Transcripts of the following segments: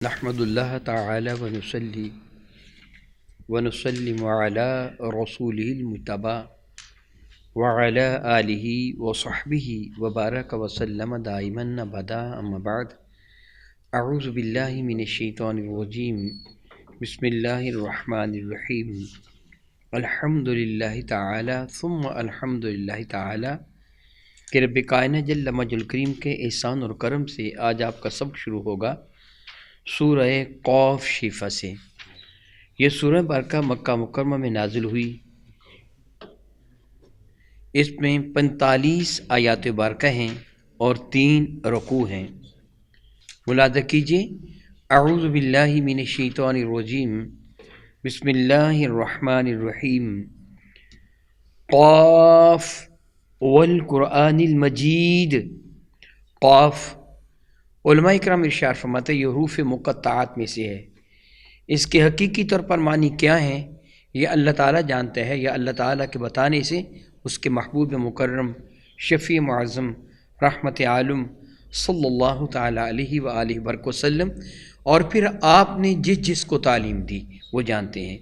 نحمد اللہ تعالی ونسلم علی رسولہ المجتبی وعلی آلہ وصحبہ وبارک وسلم دائما ابدا اما بعد اعوذ باللہ من الشیطان الرجیم بسم اللہ الرحمن الرحیم الحمد للہ تعالی ثم الحمد للہ تعالی کہ رب کائنات جل مجد الکریم کے احسان اور کرم سے آج آپ کا سبق شروع ہوگا سورہ قاف شیفہ سے۔ یہ سورہ بارکہ مکہ مکرمہ میں نازل ہوئی، اس میں 45 آیات بارکہ ہیں اور 3 رکوع ہیں۔ ملاحظہ کیجیے، اعوذ باللہ من الشیطان الرجیم بسم اللہ الرحمن الرحیم قاف والقرآن المجید۔ قاف علماء اکرام ارشاد فرماتے ہیں یہ حروف مقطعات میں سے ہے۔ اس کے حقیقی طور پر معنی کیا ہیں یہ اللہ تعالیٰ جانتے ہیں، یا اللہ تعالیٰ کے بتانے سے اس کے محبوب مکرم شفیع معظم رحمت عالم صلی اللہ تعالیٰ علیہ وآلہ وسلم اور پھر آپ نے جس کو تعلیم دی وہ جانتے ہیں۔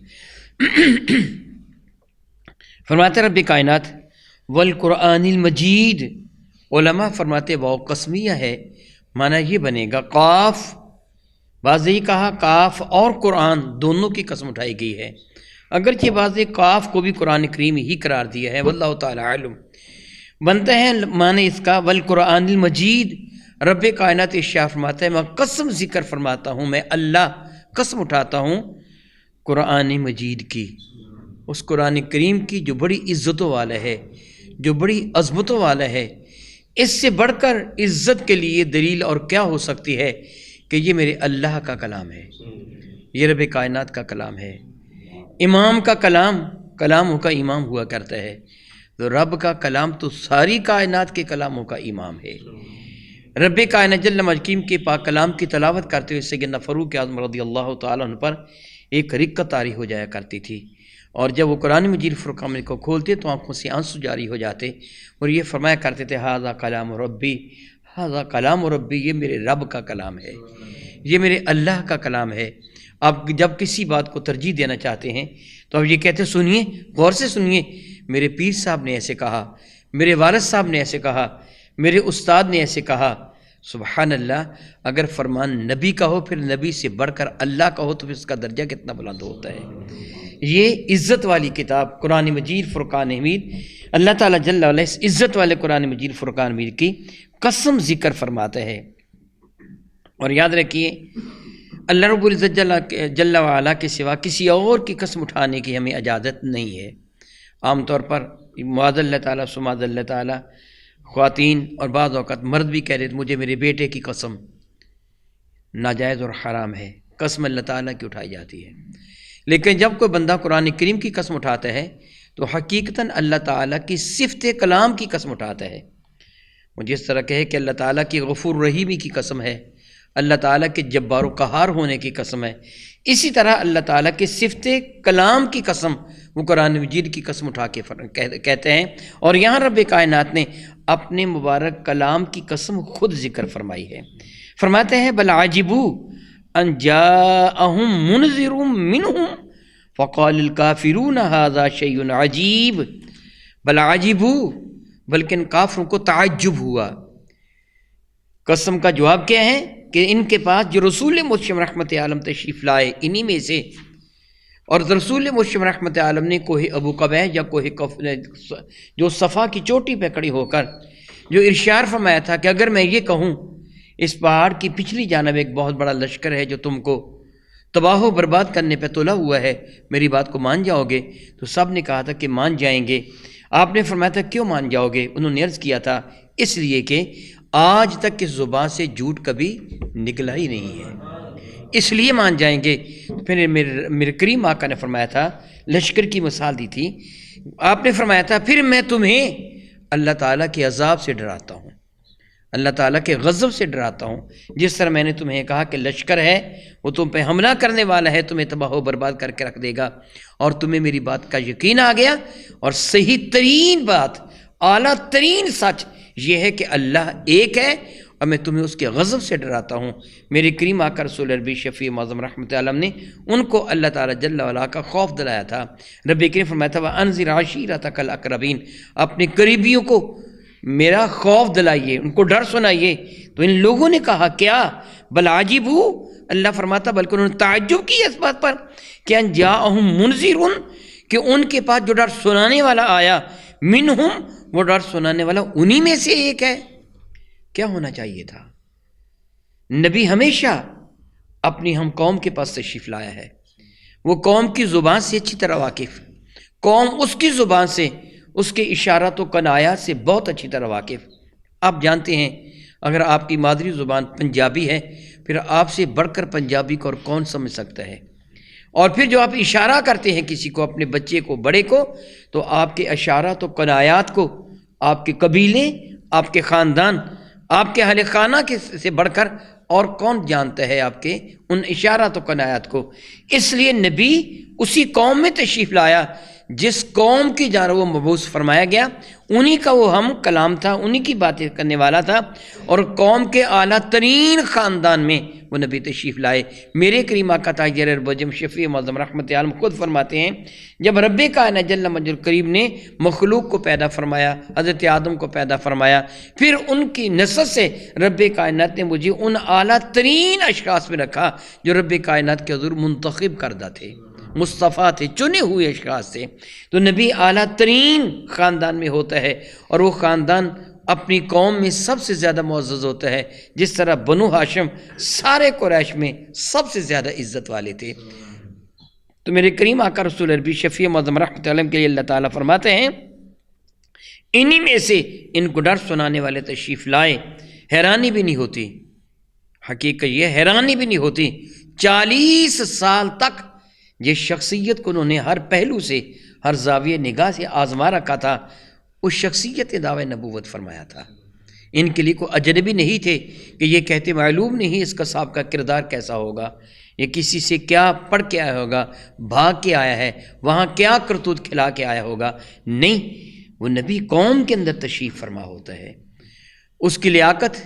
فرماتے رب کائنات والقرآن المجید، علماء فرماتے واو قسمیہ ہے، معنی یہ بنے گا قاف، بعض یہ کہا قاف اور قرآن دونوں کی قسم اٹھائی گئی ہے، اگرچہ بعض قاف کو بھی قرآن کریم ہی قرار دیا ہے، واللہ تعالی علم۔ بنتا ہے معنی اس کا والقرآن المجید، رب کائنات ارشاد فرماتا ہے میں قسم ذکر فرماتا ہوں، میں اللہ قسم اٹھاتا ہوں قرآن مجید کی، اس قرآن کریم کی جو بڑی عزتوں والا ہے، جو بڑی عظمتوں والا ہے۔ اس سے بڑھ کر عزت کے لیے دلیل اور کیا ہو سکتی ہے کہ یہ میرے اللہ کا کلام ہے، یہ رب کائنات کا کلام ہے۔ امام کا کلام، کلاموں کا امام ہوا کرتا ہے، تو رب کا کلام تو ساری کائنات کے کلاموں کا امام ہے۔ رب کائنات جل مجدہ کے پاک کلام کی تلاوت کرتے ہوئے سیدنا فاروق اعظم رضی اللہ تعالیٰ عنہ پر ایک رقت طاری ہو جایا کرتی تھی، اور جب وہ قرآن مجید فرقان کو کھولتے تو آنکھوں سے آنسو جاری ہو جاتے، اور یہ فرمایا کرتے تھے ھذا کلام ربی، ھذا کلام ربی، یہ میرے رب کا کلام ہے، یہ میرے اللہ کا کلام ہے۔ آپ جب کسی بات کو ترجیح دینا چاہتے ہیں تو آپ یہ کہتے ہیں سنیے، غور سے سنیے، میرے پیر صاحب نے ایسے کہا، میرے والد صاحب نے ایسے کہا، میرے استاد نے ایسے کہا۔ سبحان اللہ، اگر فرمان نبی کا ہو پھر نبی سے بڑھ کر اللہ کا ہو تو پھر اس کا درجہ کتنا بلند ہوتا ہے۔ یہ عزت والی کتاب قرآن مجید فرقان حمید، اللہ تعالیٰ جل وعلا اس عزت والے قرآن مجید فرقان حمید کی قسم ذکر فرماتا ہے۔ اور یاد رکھیے اللہ رب العزت جل وعلا کے سوا کسی اور کی قسم اٹھانے کی ہمیں اجازت نہیں ہے۔ عام طور پر معاذ اللہ تعالیٰ سماذ اللہ تعالیٰ خواتین اور بعض اوقات مرد بھی کہہ رہے مجھے میرے بیٹے کی قسم، ناجائز اور حرام ہے، قسم اللہ تعالیٰ کی اٹھائی جاتی ہے۔ لیکن جب کوئی بندہ قرآن کریم کی قسم اٹھاتا ہے تو حقیقتاً اللہ تعالیٰ کی صفت کلام کی قسم اٹھاتا ہے۔ وہ جس طرح کہے کہ اللہ تعالیٰ کی غفور رحیمی کی قسم ہے، اللہ تعالیٰ کے جبار و قہار ہونے کی قسم ہے، اسی طرح اللہ تعالیٰ کے صفت کلام کی قسم وہ قرآن مجید کی قسم اٹھا کے کہتے ہیں۔ اور یہاں رب کائنات نے اپنے مبارک کلام کی قسم خود ذکر فرمائی ہے۔ فرماتے ہیں بل عجبوا ان جاءہم منذر منہم فقال الکافرون ھذا شیء عجیب۔ بل عجبوا، بلکہ ان کافروں کو تعجب ہوا۔ قسم کا جواب کیا ہے کہ ان کے پاس جو رسول مرشد رحمت عالم تشریف لائے انہی میں سے، اور رسول مرشد رحمت عالم نے کوہ ابو قبیس یا کوہ جو صفا کی چوٹی پہ کھڑی ہو کر جو ارشاد فرمایا تھا کہ اگر میں یہ کہوں اس پہاڑ کی پچھلی جانب ایک بہت بڑا لشکر ہے جو تم کو تباہ و برباد کرنے پہ تلا ہوا ہے، میری بات کو مان جاؤ گے؟ تو سب نے کہا تھا کہ مان جائیں گے۔ آپ نے فرمایا تھا کیوں مان جاؤ گے؟ انہوں نے عرض کیا تھا اس لیے کہ آج تک اس زبان سے جھوٹ کبھی نکلا ہی نہیں ہے، اس لیے مان جائیں گے۔ پھر میرے کریم آقا نے فرمایا تھا، لشکر کی مثال دی تھی، آپ نے فرمایا تھا پھر میں تمہیں اللہ تعالیٰ کے عذاب سے ڈراتا ہوں، اللہ تعالیٰ کے غضب سے ڈراتا ہوں۔ جس طرح میں نے تمہیں کہا کہ لشکر ہے وہ تم پہ حملہ کرنے والا ہے، تمہیں تباہ و برباد کر کے رکھ دے گا، اور تمہیں میری بات کا یقین آ گیا، اور صحیح ترین بات، اعلیٰ ترین سچ یہ ہے کہ اللہ ایک ہے اور میں تمہیں اس کے غضب سے ڈراتا ہوں۔ میرے کریم آقا رسول عربی شفیع معظم رحمۃ اللہ علیہ نے ان کو اللہ تعالیٰ جل وعلا کا خوف دلایا تھا۔ رب کریم فرمایا تھا وَأَنذِرْ عَشِيرَتَكَ الْأَقْرَبِينَ، اپنے قریبیوں کو میرا خوف دلائیے، ان کو ڈر سنائیے۔ تو ان لوگوں نے کہا کیا؟ بل عجیبوا، اللہ فرماتا بلکہ انہوں نے تعجب کیا اس بات پر کہ ان جاءہم منذر، کہ ان کے پاس جو ڈر سنانے والا آیا، منہم، وہ ڈر سنانے والا انہی میں سے ایک ہے۔ کیا ہونا چاہیے تھا؟ نبی ہمیشہ اپنی ہم قوم کے پاس تشریف لایا ہے، وہ قوم کی زبان سے اچھی طرح واقف، قوم اس کی زبان سے، اس کے اشارات و کنایات سے بہت اچھی طرح واقف۔ آپ جانتے ہیں اگر آپ کی مادری زبان پنجابی ہے، پھر آپ سے بڑھ کر پنجابی کو اور کون سمجھ سکتا ہے؟ اور پھر جو آپ اشارہ کرتے ہیں کسی کو، اپنے بچے کو، بڑے کو، تو آپ کے اشارات و کنایات کو آپ کے قبیلے، آپ کے خاندان، آپ کے اہل خانہ کے سے بڑھ کر اور کون جانتا ہے آپ کے ان اشارات و کنایات کو؟ اس لیے نبی اسی قوم میں تشریف لایا جس قوم کی جانب وہ مبعوث فرمایا گیا، انہی کا وہ ہم کلام تھا، انہی کی باتیں کرنے والا تھا، اور قوم کے اعلیٰ ترین خاندان میں وہ نبی تشریف لائے۔ میرے کریم آقا تاجر اربجم شفیع معظم رحمت عالم خود فرماتے ہیں جب رب کائنات جل مجد الکریم نے مخلوق کو پیدا فرمایا، حضرت آدم کو پیدا فرمایا، پھر ان کی نسل سے رب کائنات نے مجھے ان اعلیٰ ترین اشخاص میں رکھا جو رب کائنات کے حضور منتخب کردہ تھے، مصطفیٰ تھے، چنے ہوئے اشخاص تھے۔ تو نبی اعلیٰ ترین خاندان میں ہوتا ہے، اور وہ خاندان اپنی قوم میں سب سے زیادہ معزز ہوتا ہے، جس طرح بنو ہاشم سارے قریش میں سب سے زیادہ عزت والے تھے۔ تو میرے کریم آقا رسول عربی شفیع معظم رحمۃ اللہ کے لیے اللہ تعالیٰ فرماتے ہیں انہی میں سے ان کو ڈر سنانے والے تشریف لائے۔ حیرانی بھی نہیں ہوتی، حقیقت یہ حیرانی بھی نہیں ہوتی، 40 سال تک یہ شخصیت کو انہوں نے ہر پہلو سے، ہر زاویہ نگاہ سے آزما رکھا تھا، اس شخصیت نے دعوی نبوت فرمایا تھا۔ ان کے لیے کوئی اجنبی نہیں تھے کہ یہ کہتے معلوم نہیں اس کا صاحب کا کردار کیسا ہوگا، یہ کسی سے کیا پڑھ کے آیا ہوگا، بھاگ کے آیا ہے، وہاں کیا کرتوت کھلا کے آیا ہوگا۔ نہیں، وہ نبی قوم کے اندر تشریف فرما ہوتا ہے، اس کی لیاقت،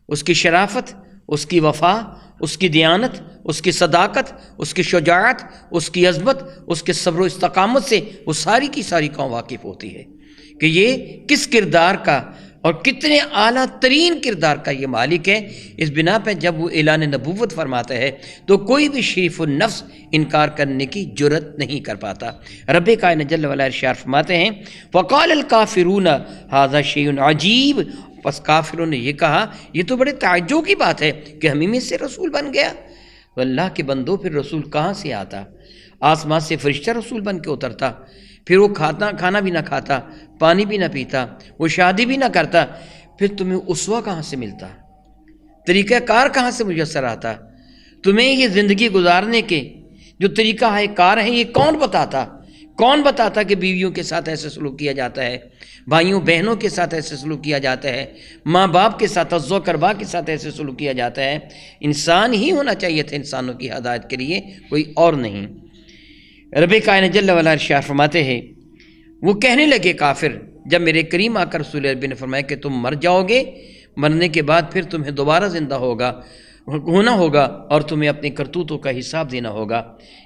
اس کی شرافت، اس کی وفا، اس کی دیانت، اس کی صداقت، اس کی شجاعت، اس کی عظمت، اس کے صبر و استقامت سے وہ ساری کی ساری قوم واقف ہوتی ہے کہ یہ کس کردار کا اور کتنے اعلیٰ ترین کردار کا یہ مالک ہے۔ اس بنا پہ جب وہ اعلان نبوت فرماتا ہے تو کوئی بھی شریف النفس انکار کرنے کی جرت نہیں کر پاتا۔ رب کائنات جل وعلا ارشاد فرماتے ہیں وقال الکافرون ھذا شیء عجیب، پس کافروں نے یہ کہا یہ تو بڑے تعجب کی بات ہے کہ ہم ہی میں سے رسول بن گیا۔ تو اللہ کے بندوں پھر رسول کہاں سے آتا؟ آسمان سے فرشتہ رسول بن کے اترتا، پھر وہ کھانا بھی نہ کھاتا، پانی بھی نہ پیتا، وہ شادی بھی نہ کرتا، پھر تمہیں اسوہ کہاں سے ملتا؟ طریقہ کار کہاں سے میسر آتا؟ تمہیں یہ زندگی گزارنے کے جو طریقہ کار ہیں یہ کون بتاتا؟ کون بتاتا کہ بیویوں کے ساتھ ایسے سلوک کیا جاتا ہے، بھائیوں بہنوں کے ساتھ ایسے سلوک کیا جاتا ہے، ماں باپ کے ساتھ، عزو اقربا کے ساتھ ایسے سلوک کیا جاتا ہے؟ انسان ہی ہونا چاہیے تھا انسانوں کی ہدایت کے لیے، کوئی اور نہیں۔ رب کائنات جل وعلا ارشاد فرماتے ہیں وہ کہنے لگے کافر جب میرے کریم آقا رسول عربی نے فرمایا کہ تم مر جاؤ گے، مرنے کے بعد پھر تمہیں دوبارہ زندہ ہونا ہوگا اور تمہیں اپنے کرتوتوں کا حساب دینا ہوگا۔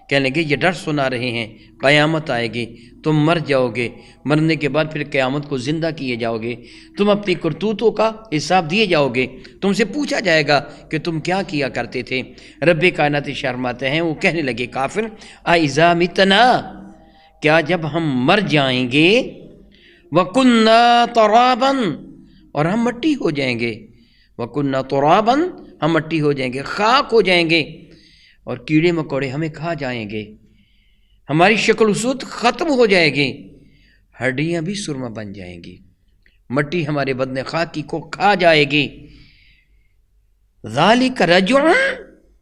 کہنے لگے یہ ڈر سنا رہے ہیں قیامت آئے گی، تم مر جاؤ گے، مرنے کے بعد پھر قیامت کو زندہ کیے جاؤ گے، تم اپنی کرتوتوں کا حساب دیے جاؤ گے، تم سے پوچھا جائے گا کہ تم کیا کیا کرتے تھے۔ رب کائنات شرماتے ہیں وہ کہنے لگے کافر اَإِذَا مِتْنَا، کیا جب ہم مر جائیں گے، وَكُنَّا تُرَابًا، اور ہم مٹی ہو جائیں گے، وَكُنَّا تُرَابًا، ہم مٹی ہو جائیں گے، خاک ہو جائیں گے، اور کیڑے مکوڑے ہمیں کھا جائیں گے، ہماری شکل و صورت ختم ہو جائے گی، ہڈیاں بھی سرمہ بن جائیں گی، مٹی ہمارے بدن خاکی کو کھا جائے گی۔ ذالک رجع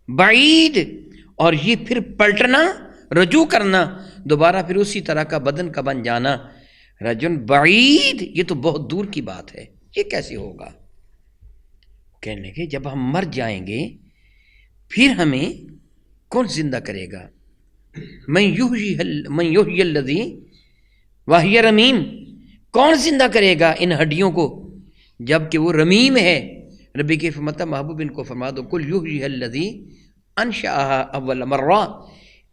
بعید، اور یہ پھر پلٹنا، رجوع کرنا، دوبارہ پھر اسی طرح کا بدن کا بن جانا، رجع بعید، یہ تو بہت دور کی بات ہے، یہ کیسے ہوگا؟ کہنے لگے جب ہم مر جائیں گے پھر ہمیں کون زندہ کرے گا؟ من یحیی الذی وہی رمیم، کون زندہ کرے گا ان ہڈیوں کو جب کہ وہ رمیم ہے، ربی کی فرماتا محبوب ان کو فرما دو قل یحییھا الذی انشأھا اول مرہ،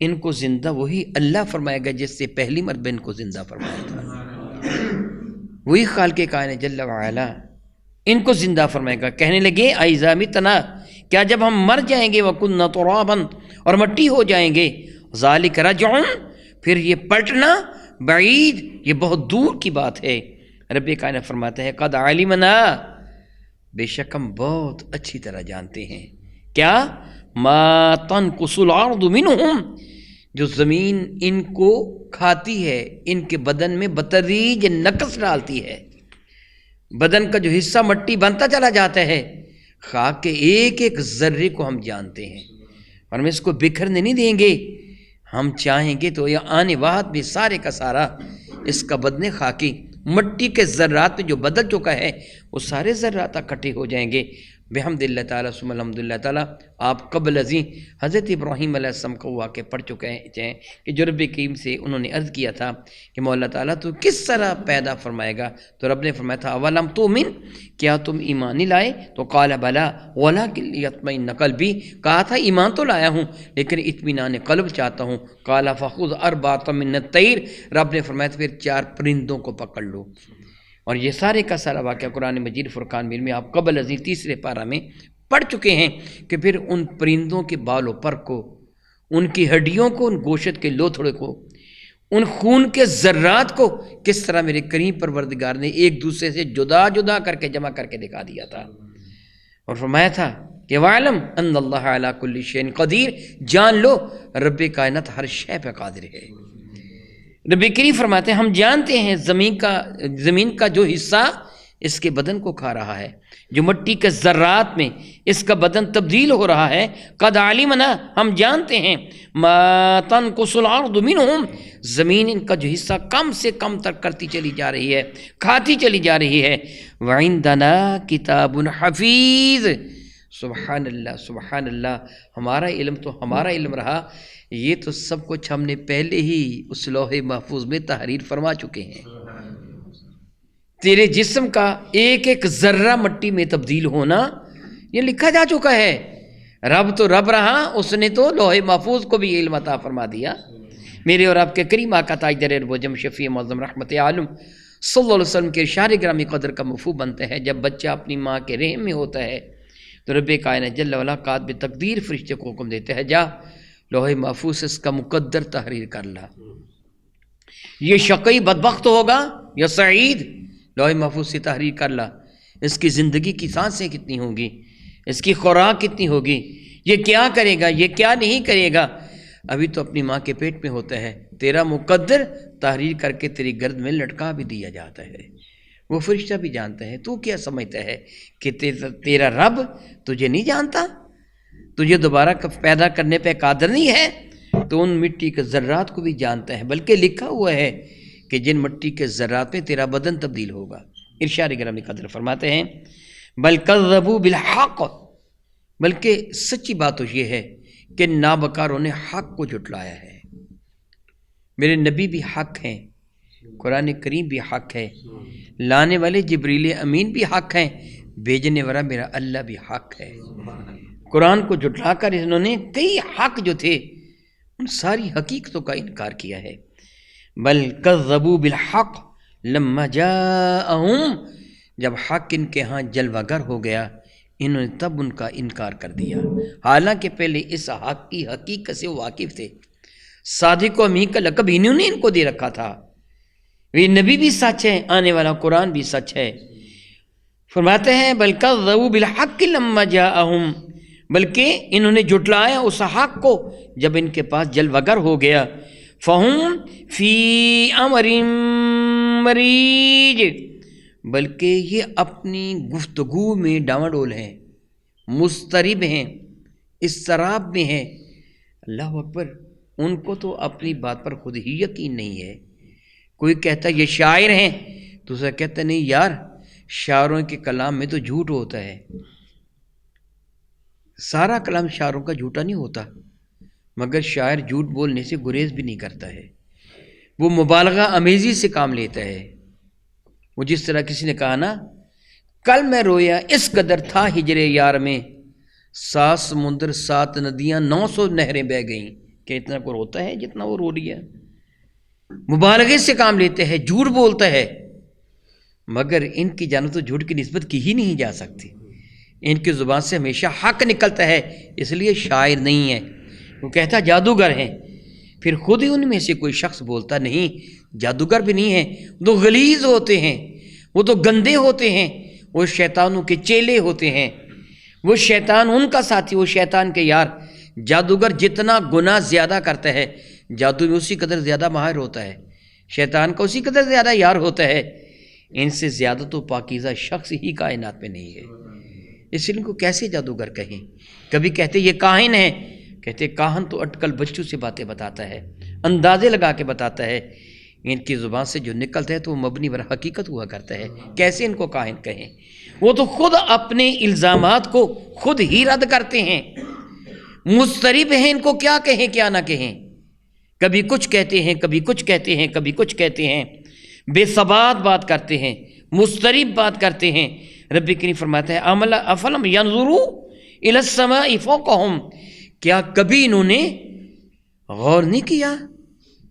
ان کو زندہ وہی اللہ فرمائے گا جس سے پہلی مرتبہ ان کو زندہ فرمایا تھا، وہی خالق کائنات جل وعلا ان کو زندہ فرمائے گا۔ کہنے لگے اذا متنا، کیا جب ہم مر جائیں گے، وکنا ترابا، اور مٹی ہو جائیں گے، ذالک رجع، پھر یہ پلٹنا بعید، یہ بہت دور کی بات ہے۔ رب کائنات فرماتا ہے قد علمنا، بے شک ہم بہت اچھی طرح جانتے ہیں، کیا ما تنقص الارض منہم، جو زمین ان کو کھاتی ہے، ان کے بدن میں بتدریج نقص ڈالتی ہے، بدن کا جو حصہ مٹی بنتا چلا جاتا ہے، خاک کے ایک ایک ذرے کو ہم جانتے ہیں، اور ہم اس کو بکھرنے نہیں دیں گے، ہم چاہیں گے تو یہ آنے وقت میں سارے کا سارا اس کا بدن خاکی مٹی کے ذرات میں جو بدل چکا ہے وہ سارے ذرات اکٹھے ہو جائیں گے۔ بحمد اللہ تعالیٰ ثم الحمد للہ تعالیٰ، آپ قبل ازیں حضرت ابراہیم علیہ السلام کو واقع پڑھ چکے ہیں کہ جو رب کریم سے انہوں نے عرض کیا تھا کہ مولا تعالیٰ تو کس طرح پیدا فرمائے گا، تو رب نے فرمایا تھا اولم تؤمن، کیا تم ایمان نہیں لائے؟ تو قال بلا ولکن لیطمئن قلبی، کہا تھا ایمان تو لایا ہوں لیکن اطمینان قلب چاہتا ہوں۔ قال فخذ اربعۃ من الطیر، رب نے فرمایا تھا پھر 4 پرندوں کو پکڑ لو، اور یہ سارے کا سارا واقعہ قرآن مجید فرقان میں آپ قبل ازیں تیسرے پارہ میں پڑھ چکے ہیں کہ پھر ان پرندوں کے بال و پر کو، ان کی ہڈیوں کو، ان گوشت کے لوتھڑے کو، ان خون کے ذرات کو کس طرح میرے کریم پروردگار نے ایک دوسرے سے جدا جدا کر کے جمع کر کے دکھا دیا تھا، اور فرمایا تھا کہ وَاعْلَمْ أَنَّ اللَّهَ عَلَىٰ كُلِّ شَيْءٍ قَدِيرٌ، جان لو رب کائنات ہر شے پہ قادر ہے۔ رب کریم فرماتے ہیں ہم جانتے ہیں زمین کا جو حصہ اس کے بدن کو کھا رہا ہے، جو مٹی کے ذرات میں اس کا بدن تبدیل ہو رہا ہے، قد علمنا، ہم جانتے ہیں، ما تنقص الارض منہم، زمین ان کا جو حصہ کم سے کم تر کرتی چلی جا رہی ہے، کھاتی چلی جا رہی ہے، وعندنا کتاب حفیظ، سبحان اللہ سبحان اللہ، ہمارا علم تو ہمارا علم رہا، یہ تو سب کچھ ہم نے پہلے ہی اس لوح محفوظ میں تحریر فرما چکے ہیں۔ تیرے جسم کا ایک ایک ذرہ مٹی میں تبدیل ہونا یہ لکھا جا چکا ہے۔ رب تو رب رہا، اس نے تو لوح محفوظ کو بھی علم عطا فرما دیا۔ میرے اور آپ کے کریم آقا تاجدار ارب شفیع معظم رحمت عالم صلی اللہ علیہ وسلم کے اشار گرامی قدر کا مفہوم بنتا ہے، جب بچہ اپنی ماں کے رحم میں ہوتا ہے تو رب کائنات جل وعلا کاتب تقدیر فرشتے کو حکم دیتے ہیں جا لوح محفوظ اس کا مقدر تحریر کر لا، یہ شقی بدبخت ہوگا یا سعید، لوح محفوظ سے تحریر کر لا، اس کی زندگی کی سانسیں کتنی ہوں گی، اس کی خوراک کتنی ہوگی، یہ کیا کرے گا، یہ کیا نہیں کرے گا، ابھی تو اپنی ماں کے پیٹ میں ہوتا ہے، تیرا مقدر تحریر کر کے تیری گرد میں لٹکا بھی دیا جاتا ہے، وہ فرشتہ بھی جانتا ہے، تو کیا سمجھتا ہے کہ تیرا رب تجھے نہیں جانتا، تجھے دوبارہ پیدا کرنے پہ قادر نہیں ہے، تو ان مٹی کے ذرات کو بھی جانتا ہے، بلکہ لکھا ہوا ہے کہ جن مٹی کے ذرات میں تیرا بدن تبدیل ہوگا۔ ارشاد گرامی قدر فرماتے ہیں بل کذبوا بالحق، بلکہ سچی بات تو یہ ہے کہ نابکاروں نے حق کو جھٹلایا ہے۔ میرے نبی بھی حق ہیں، قرآن کریم بھی حق ہے، لانے والے جبریل امین بھی حق ہیں، بھیجنے والا میرا اللہ بھی حق ہے۔ قرآن کو جھٹلا کر انہوں نے کئی حق جو تھے ان ساری حقیقتوں کا انکار کیا ہے۔ بل کذبوا بالحق لما جاءہم، جب حق ان کے ہاں جلوہ گر ہو گیا انہوں نے تب ان کا انکار کر دیا، حالانکہ پہلے اس حق کی حقیقت سے واقف تھے۔ صادق و امین کا لقب انہوں نے ان کو دے رکھا تھا، یہ نبی بھی سچ ہے، آنے والا قرآن بھی سچ ہے۔ فرماتے ہیں بل کذبوا بالحق لما جاءہم، بلکہ انہوں نے جھٹلایا اس حق کو جب ان کے پاس جلوہ گر ہو گیا۔ فہم فی امر مریج، بلکہ یہ اپنی گفتگو میں ڈاواڈول ہیں، مضطرب ہیں، اضطراب میں ہیں۔ اللہ اکبر، ان کو تو اپنی بات پر خود ہی یقین نہیں ہے۔ کوئی کہتا ہے یہ شاعر ہیں، دوسرا کہتا ہے نہیں یار، شاعروں کے کلام میں تو جھوٹ ہوتا ہے۔ سارا کلام شاعروں کا جھوٹا نہیں ہوتا، مگر شاعر جھوٹ بولنے سے گریز بھی نہیں کرتا ہے، وہ مبالغہ امیزی سے کام لیتا ہے۔ وہ جس طرح کسی نے کہا نا کل میں رویا اس قدر تھا ہجر یار میں، 7 سمندر 7 ندیاں 900 نہریں بہہ گئیں. کہ اتنا کو روتا ہے جتنا وہ رو رہی ہے. مبالغے سے کام لیتے ہیں، جھوٹ بولتا ہے، مگر ان کی جانب تو جھوٹ کی نسبت کی ہی نہیں جا سکتی. ان کی زبان سے ہمیشہ حق نکلتا ہے، اس لیے شاعر نہیں ہے. وہ کہتا جادوگر ہیں، پھر خود ہی ان میں سے کوئی شخص بولتا نہیں جادوگر بھی نہیں ہے، وہ غلیظ ہوتے ہیں، وہ تو گندے ہوتے ہیں، وہ شیطانوں کے چیلے ہوتے ہیں، وہ شیطان ان کا ساتھی، وہ شیطان کے یار. جادوگر جتنا گناہ زیادہ کرتا ہے جادو میں اسی قدر زیادہ ماہر ہوتا ہے، شیطان کا اسی قدر زیادہ یار ہوتا ہے. ان سے زیادہ تو پاکیزہ شخص ہی کائنات میں نہیں ہے، اس لیے ان کو کیسے جادوگر کہیں. کبھی کہتے یہ کاہن ہے، کہتے کاہن تو اٹکل بچوں سے باتیں بتاتا ہے، اندازے لگا کے بتاتا ہے. ان کی زبان سے جو نکلتا ہے تو وہ مبنی بر حقیقت ہوا کرتا ہے. کیسے ان کو کاہن کہیں؟ وہ تو خود اپنے الزامات کو خود ہی رد کرتے ہیں. مضطرب ہیں، ان کو کیا کہیں کیا نہ کہیں. کبھی کچھ کہتے ہیں، کبھی کچھ کہتے ہیں، کبھی کچھ کہتے ہیں، بے ثبات بات کرتے ہیں، مضطرب بات کرتے ہیں. رب کریم فرماتا ہے افلم ینظروا الی السماء فوقہم، کیا کبھی انہوں نے غور نہیں کیا؟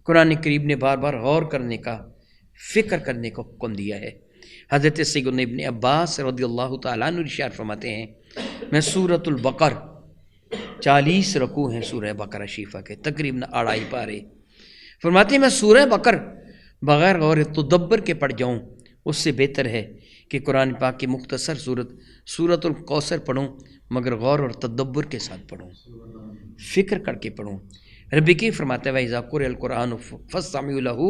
قرآن کریم نے بار بار غور کرنے کا، فکر کرنے کا حکم دیا ہے. حضرت سیدنا ابن عباس رضی اللہ تعالیٰ عنہ ارشاد فرماتے ہیں، میں سورۃ البقر 40 رکوع ہیں سورہ بقرہ شریفہ کے، تقریباً 2.5 پارے. فرماتے ہیں میں سورہ بقر بغیر غور تدبر کے پڑھ جاؤں اس سے بہتر ہے کہ قرآن پاک کی مختصر سورۃ الکوثر پڑھوں، مگر غور اور تدبر کے ساتھ پڑھوں، فکر کر کے پڑھوں. رب کی فرماتا ہے وَإِذَا قُرِئَ الْقُرْآنُ فَاسْتَمِعُوا لَهُ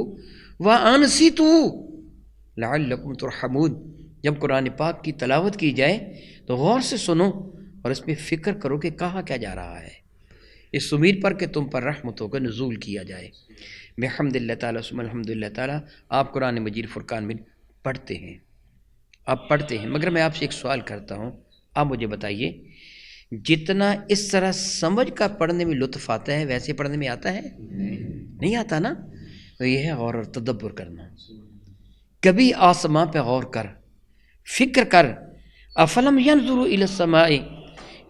وَأَنصِتُوا لَعَلَّكُمْ تُرْحَمُونَ. جب قرآن پاک کی تلاوت کی جائے تو غور سے سنو اور اس پہ فکر کرو کہ کہا کیا جا رہا ہے، اس امید پر کہ تم پر رحمتوں کا نزول کیا جائے. بحمد اللہ تعالیٰ ثم الحمد للہ تعالیٰ. آپ قرآن مجید فرقان میں پڑھتے ہیں، آپ پڑھتے ہیں، مگر میں آپ سے ایک سوال کرتا ہوں، آپ مجھے بتائیے جتنا اس طرح سمجھ کر پڑھنے میں لطف آتا ہے ویسے پڑھنے میں آتا ہے؟ نہیں آتا نا. تو یہ ہے غور اور تدبر کرنا. کبھی آسمان پہ غور کر، فکر کر. افلم ینظروا الی السماء،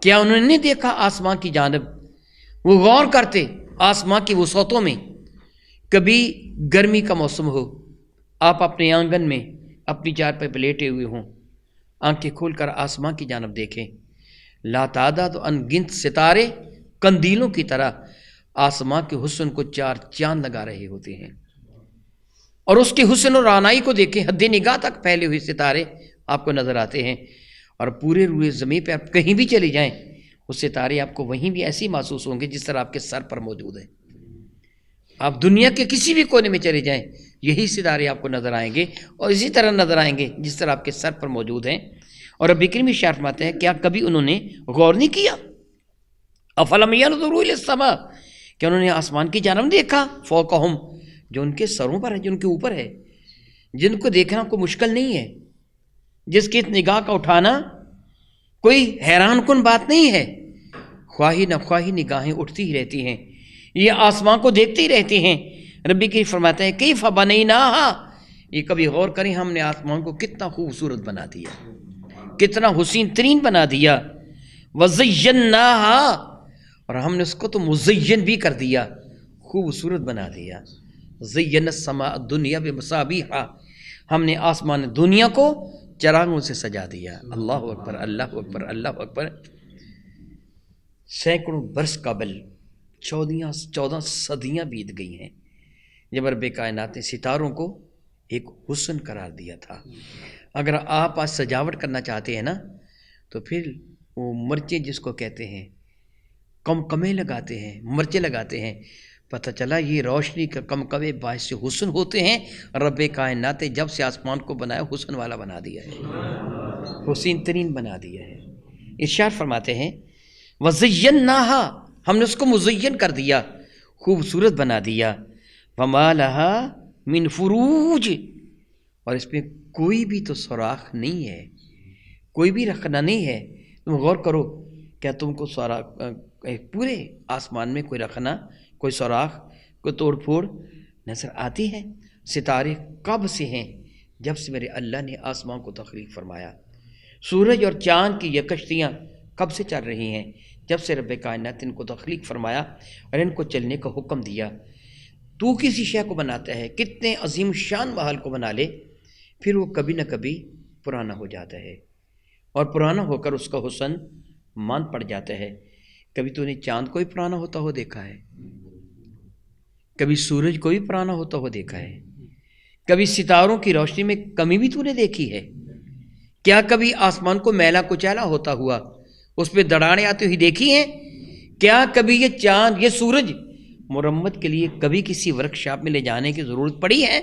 کیا انہوں نے دیکھا آسمان کی جانب؟ وہ غور کرتے آسمان کی وسعتوں میں. کبھی گرمی کا موسم ہو، آپ اپنے آنگن میں اپنی چارپائی پہ لیٹے ہوئے ہوں، آنکھیں کھول کر آسمان کی جانب دیکھیں، لاتعداد انگنت ستارے قندیلوں کی طرح آسمان کے حسن کو 4 چاند لگا رہے ہوتے ہیں، اور اس کے حسن اور رعنائی کو دیکھیں، حد نگاہ تک پھیلے ہوئے ستارے آپ کو نظر آتے ہیں. اور پورے روئے زمین پہ آپ کہیں بھی چلے جائیں وہ ستارے آپ کو وہیں بھی ایسی محسوس ہوں گے جس طرح آپ کے سر پر موجود ہیں. آپ دنیا کے کسی بھی کونے میں چلے جائیں یہی ستارے آپ کو نظر آئیں گے اور اسی طرح نظر آئیں گے جس طرح آپ کے سر پر موجود ہیں. اور رب کریم ارشاد فرماتے ہیں کیا کبھی انہوں نے غور نہیں کیا؟ افلم ینظروا الی السماء، کہ انہوں نے آسمان کی جانب دیکھا، فوقہم، جو ان کے سروں پر ہے، جو ان کے اوپر ہے، جن کو دیکھنا کوئی مشکل نہیں ہے، جس کی نگاہ کا اٹھانا کوئی حیران کن بات نہیں ہے. خواہی نہ خواہی نگاہیں اٹھتی ہی رہتی ہیں، یہ آسمان کو دیکھتے ہی رہتے ہیں. ربی کی فرماتا ہے کیف بنیناہا، یہ کبھی غور کریں ہم نے آسمان کو کتنا خوبصورت بنا دیا، کتنا حسین ترین بنا دیا. وزیناہا، اور ہم نے اس کو تو مزین بھی کر دیا، خوبصورت بنا دیا. زین السماء الدنیا بمصابیح، ہم نے آسمان دنیا کو چراغوں سے سجا دیا. اللہ اکبر، اللہ اکبر، اللہ اکبر. سینکڑوں برس قبل 14 صدیاں بیت گئی ہیں جب رب کائنات نے ستاروں کو ایک حسن قرار دیا تھا. اگر آپ آج سجاوٹ کرنا چاہتے ہیں نا تو پھر وہ مرچیں جس کو کہتے ہیں کمکمے لگاتے ہیں، مرچیں لگاتے ہیں. پتہ چلا یہ روشنی کا کمکمے باعث سے حسن ہوتے ہیں. رب کائنات نے جب سے آسمان کو بنایا حسن والا بنا دیا ہے، حسین ترین بنا دیا ہے. ارشاد فرماتے ہیں وزیناہا، ہم نے اس کو مزین کر دیا، خوبصورت بنا دیا. وما لہا من فروج، اور اس میں کوئی بھی تو سوراخ نہیں ہے، کوئی بھی رخنہ نہیں ہے. تم غور کرو، کیا تم کو سوراخ پورے آسمان میں کوئی رخنہ، کوئی سوراخ، کوئی توڑ پھوڑ نظر آتی ہے؟ ستارے کب سے ہیں؟ جب سے میرے اللہ نے آسمان کو تخلیق فرمایا. سورج اور چاند کی یہ کشتیاں کب سے چل رہی ہیں؟ جب سے رب کائنات ان کو تخلیق فرمایا اور ان کو چلنے کا حکم دیا۔ تو کسی شے کو بناتا ہے، کتنے عظیم شان محل کو بنا لے، پھر وہ کبھی نہ کبھی پرانا ہو جاتا ہے، اور پرانا ہو کر اس کا حسن مان پڑ جاتا ہے۔ کبھی تو نے چاند کو بھی پرانا ہوتا ہو دیکھا ہے، کبھی سورج کو بھی پرانا ہوتا ہو دیکھا ہے، کبھی ستاروں کی روشنی میں کمی بھی تو نے دیکھی ہے؟ کیا کبھی آسمان کو میلا کچیلا ہوتا ہوا اس پہ دڑاڑیں آتی ہوئی دیکھی ہیں؟ کیا کبھی یہ چاند، یہ سورج مرمت کے لیے کبھی کسی ورکشاپ میں لے جانے کی ضرورت پڑی ہے؟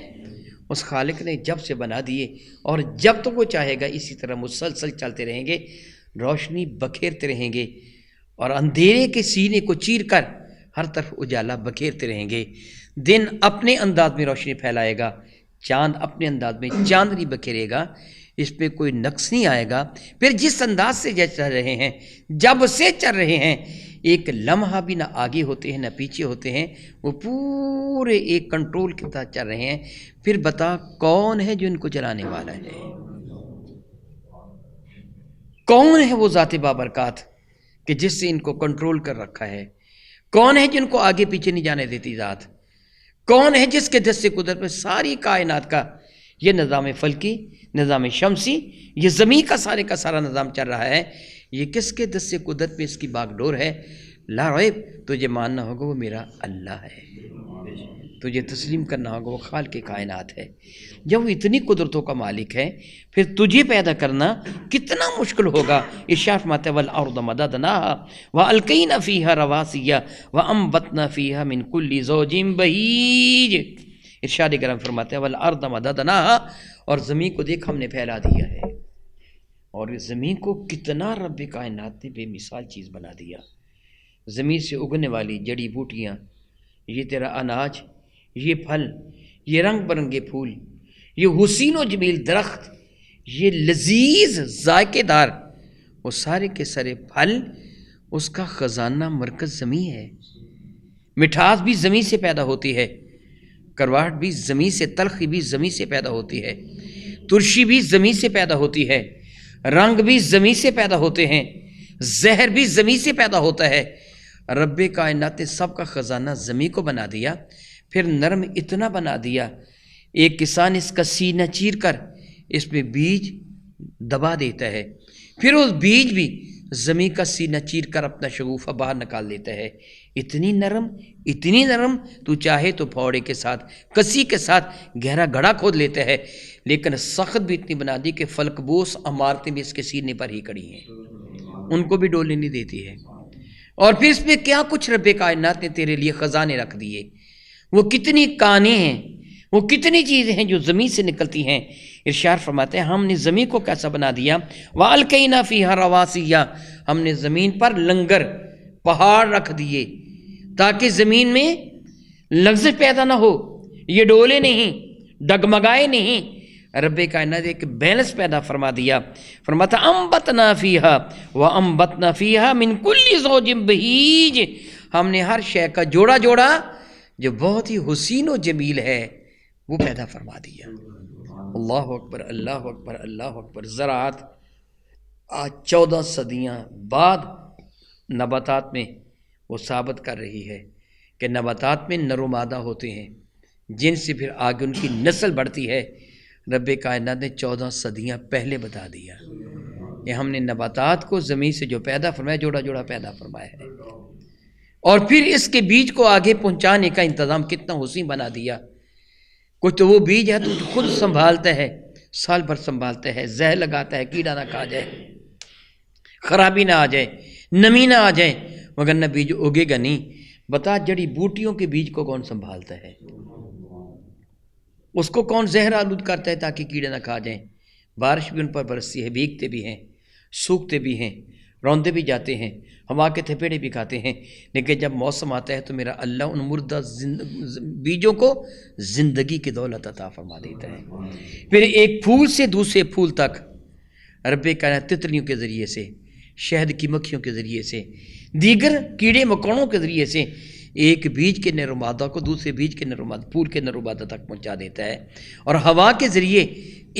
اس خالق نے جب سے بنا دیے اور جب تک وہ چاہے گا اسی طرح مسلسل چلتے رہیں گے، روشنی بکھیرتے رہیں گے، اور اندھیرے کے سینے کو چیر کر ہر طرف اجالا بکھیرتے رہیں گے۔ دن اپنے انداز میں روشنی پھیلائے گا، چاند اپنے انداز میں چاندنی بکھیرے گا، اس پہ کوئی نقص نہیں آئے گا۔ پھر جس انداز سے چل رہے ہیں، جب سے چل رہے ہیں، ایک لمحہ بھی نہ آگے ہوتے ہیں نہ پیچھے ہوتے ہیں، وہ پورے ایک کنٹرول کے تحت چل رہے ہیں۔ پھر بتا کون ہے جو ان کو چلانے والا ہے؟ کون ہے وہ ذات بابرکات کہ جس سے ان کو کنٹرول کر رکھا ہے؟ کون ہے جن کو آگے پیچھے نہیں جانے دیتی ذات؟ کون ہے جس کے دست قدرت میں ساری کائنات کا یہ نظام فلکی، نظام شمسی، یہ زمین کا سارا نظام چل رہا ہے؟ یہ کس کے دست قدرت میں اس کی باغ ڈور ہے؟ لا ریب، تجھے ماننا ہوگا وہ میرا اللہ ہے، تجھے تسلیم کرنا ہوگا وہ خالق کائنات ہے۔ جب وہ اتنی قدرتوں کا مالک ہے، پھر تجھے پیدا کرنا کتنا مشکل ہوگا۔ ارشاد فرماتا ہے والارض مددناها والقینا فیہا رواسیا وانبتنا فیہا من کل زوج بہیج۔ ارشاد کرم فرماتا ہے والارض مددناها، اور زمین کو دیکھ ہم نے پھیلا دیا ہے، اور اس زمین کو کتنا رب کائنات نے بے مثال چیز بنا دیا۔ زمین سے اگنے والی جڑی بوٹیاں، یہ تیرا اناج، یہ پھل، یہ رنگ برنگے پھول، یہ حسین و جمیل درخت، یہ لذیذ ذائقے دار، وہ سارے کے سارے پھل، اس کا خزانہ مرکز زمین ہے۔ مٹھاس بھی زمین سے پیدا ہوتی ہے، کرواہٹ بھی زمین سے، تلخی بھی زمین سے پیدا ہوتی ہے، ترشی بھی زمین سے پیدا ہوتی ہے، رنگ بھی زمین سے پیدا ہوتے ہیں، زہر بھی زمین سے پیدا ہوتا ہے۔ رب کائنات نے سب کا خزانہ زمین کو بنا دیا، پھر نرم اتنا بنا دیا، ایک کسان اس کا سینہ چیر کر اس میں بیج دبا دیتا ہے، پھر اس بیج بھی زمین کا سینہ چیر کر اپنا شگوفہ باہر نکال دیتا ہے۔ اتنی نرم تو چاہے تو پھوڑے کے ساتھ، کسی کے ساتھ گہرا گڑھا کھود لیتا ہے، لیکن سخت بھی اتنی بنا دی کہ فلک بوس عمارتیں بھی اس کے سینے پر ہی کڑی ہیں، ان کو بھی ڈولنے نہیں دیتی ہے۔ اور پھر اس میں کیا کچھ رب کائنات نے تیرے لیے خزانے رکھ دیے، وہ کتنی کانیں ہیں، وہ کتنی چیزیں ہیں جو زمین سے نکلتی ہیں۔ ارشاد فرماتے ہیں ہم نے زمین کو کیسا بنا دیا، وَأَلْقَيْنَا فِيهَا رَوَاسِيَّ، ہم نے زمین پر لنگر، پہاڑ رکھ دیے تاکہ زمین میں لغزش پیدا نہ ہو، یہ ڈولے نہیں، ڈگمگائے نہیں۔ رب کائنات ایک بیلنس پیدا فرما دیا، فرماتا انبتنا فیہا وانبتنا فیہا من کل زوج بہیج، ہم نے ہر شے کا جوڑا جو بہت ہی حسین و جمیل ہے وہ پیدا فرما دیا۔ اللہ اکبر، اللہ اکبر، اللہ اکبر۔ زراعت آج 14 صدیاں بعد نباتات میں وہ ثابت کر رہی ہے کہ نباتات میں نر و مادہ ہوتے ہیں، جن سے پھر آگے ان کی نسل بڑھتی ہے۔ رب کائنات نے 14 صدیاں پہلے بتا دیا کہ ہم نے نباتات کو زمین سے جو پیدا فرمایا، جوڑا پیدا فرمایا ہے، اور پھر اس کے بیج کو آگے پہنچانے کا انتظام کتنا حسین بنا دیا۔ کچھ تو وہ بیج ہے تو خود سنبھالتا ہے، سال بھر سنبھالتا ہے، زہر لگاتا ہے، کیڑا نہ کھا جائے، خرابی نہ آ جائے، نمی نہ آ جائے، مگر نہ بیج اگے گا نہیں۔ بتا جڑی بوٹیوں کے بیج کو کون سنبھالتا ہے؟ اس کو کون زہر آلود کرتا ہے تاکہ کیڑے نہ کھا جائیں؟ بارش بھی ان پر برستی ہے، بھیگتے بھی ہیں، سوکھتے بھی ہیں، روندے بھی جاتے ہیں، ہوا کے تھپیڑے بھی کھاتے ہیں، لیکن جب موسم آتا ہے تو میرا اللہ ان مردہ بیجوں کو زندگی کی دولت عطا فرما دیتا ہے۔ پھر ایک پھول سے دوسرے پھول تک رب کائنات تتلیوں کے ذریعے سے، شہد کی مکھیوں کے ذریعے سے، دیگر کیڑے مکوڑوں کے ذریعے سے ایک بیج کے نرومادہ کو دوسرے بیج کے نرومادہ پھول کے نرومادہ تک پہنچا دیتا ہے، اور ہوا کے ذریعے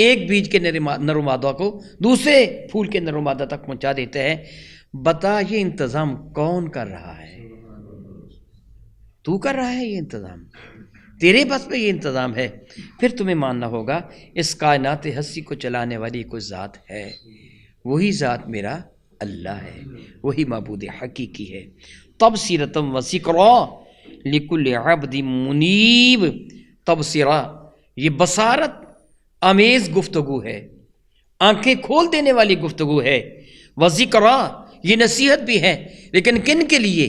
ایک بیج کے نرومادہ کو دوسرے پھول کے نرومادہ تک پہنچا دیتا ہے۔ بتا یہ انتظام کون کر رہا ہے؟ تو کر رہا ہے یہ انتظام، تیرے بس پہ یہ انتظام ہے۔ پھر تمہیں ماننا ہوگا اس کائنات ہستی کو چلانے والی کوئی ذات ہے، وہی ذات میرا اللہ ہے، وہی معبود حقیقی ہے۔ تبصرۃ و ذکریٰ لکل عبد منیب، تبصرہ یہ بصارت آمیز گفتگو ہے، آنکھیں کھول دینے والی گفتگو ہے، و ذکریٰ یہ نصیحت بھی ہے، لیکن کن کے لیے؟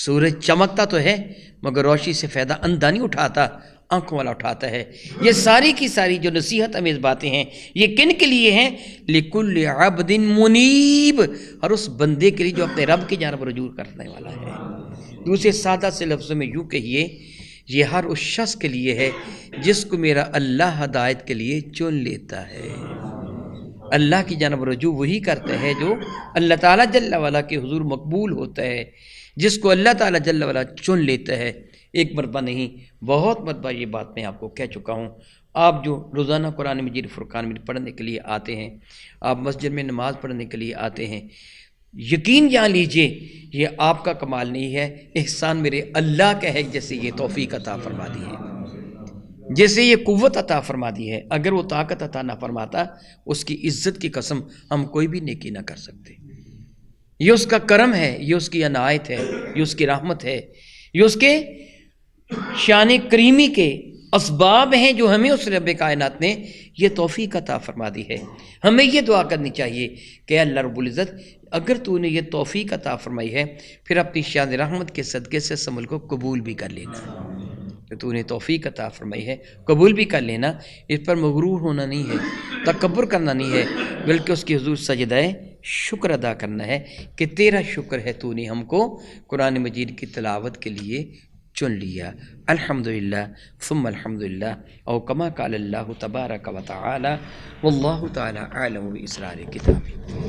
سورج چمکتا تو ہے مگر روشنی سے فائدہ اندھا نہیں اٹھاتا، آنکھوں والا اٹھاتا ہے۔ یہ ساری کی ساری جو نصیحت امیز باتیں ہیں یہ کن کے لیے ہیں؟ لِكُلِّ عَبْدٍ مُنِيبٍ، ہر اس بندے کے لیے جو اپنے رب کی جانب رجوع کرنے والا ہے۔ دوسرے سادہ سے لفظوں میں یوں کہیے، یہ ہر اس شخص کے لیے ہے جس کو میرا اللہ ہدایت کے لیے چن لیتا ہے۔ اللہ کی جانب رجوع وہی کرتا ہے جو اللہ تعالیٰ جل وعلا کے حضور مقبول ہوتا ہے، جس کو اللہ تعالیٰ جل وعلا چن لیتا ہے۔ ایک مرتبہ نہیں، بہت مرتبہ یہ بات میں آپ کو کہہ چکا ہوں۔ آپ جو روزانہ قرآن مجید فرقان مجید پڑھنے کے لیے آتے ہیں، آپ مسجد میں نماز پڑھنے کے لیے آتے ہیں، یقین جان لیجئے یہ آپ کا کمال نہیں ہے، احسان میرے اللہ کا ہے، جیسے یہ توفیق عطا فرما دی ہے، جیسے یہ قوت عطا فرما دی ہے۔ اگر وہ طاقت عطا نہ فرماتا، اس کی عزت کی قسم ہم کوئی بھی نیکی نہ کر سکتے۔ یہ اس کا کرم ہے، یہ اس کی عنایت ہے، یہ اس کی رحمت ہے، یہ اس کے شان کریمی کے اسباب ہیں جو ہمیں اس رب کائنات نے یہ توفیق عطا فرما دی ہے۔ ہمیں یہ دعا کرنی چاہیے کہ اللہ رب العزت اگر تو نے یہ توفیق عطا فرمائی ہے، پھر اپنی شان رحمت کے صدقے سے اس عمل کو قبول بھی کر لینا۔ کہ تو نے توفیق عطا فرمائی ہے قبول بھی کر لینا، اس پر مغرور ہونا نہیں ہے، تکبر کرنا نہیں ہے، بلکہ اس کی حضور سجدہ شکر ادا کرنا ہے کہ تیرا شکر ہے تو نے ہم کو قرآن مجید کی تلاوت کے لیے چن لیا۔ الحمدللہ ثم الحمدللہ، او کما قال اللہ تبارک و تعالی، واللہ تعالی اعلم باسرار کتابہ۔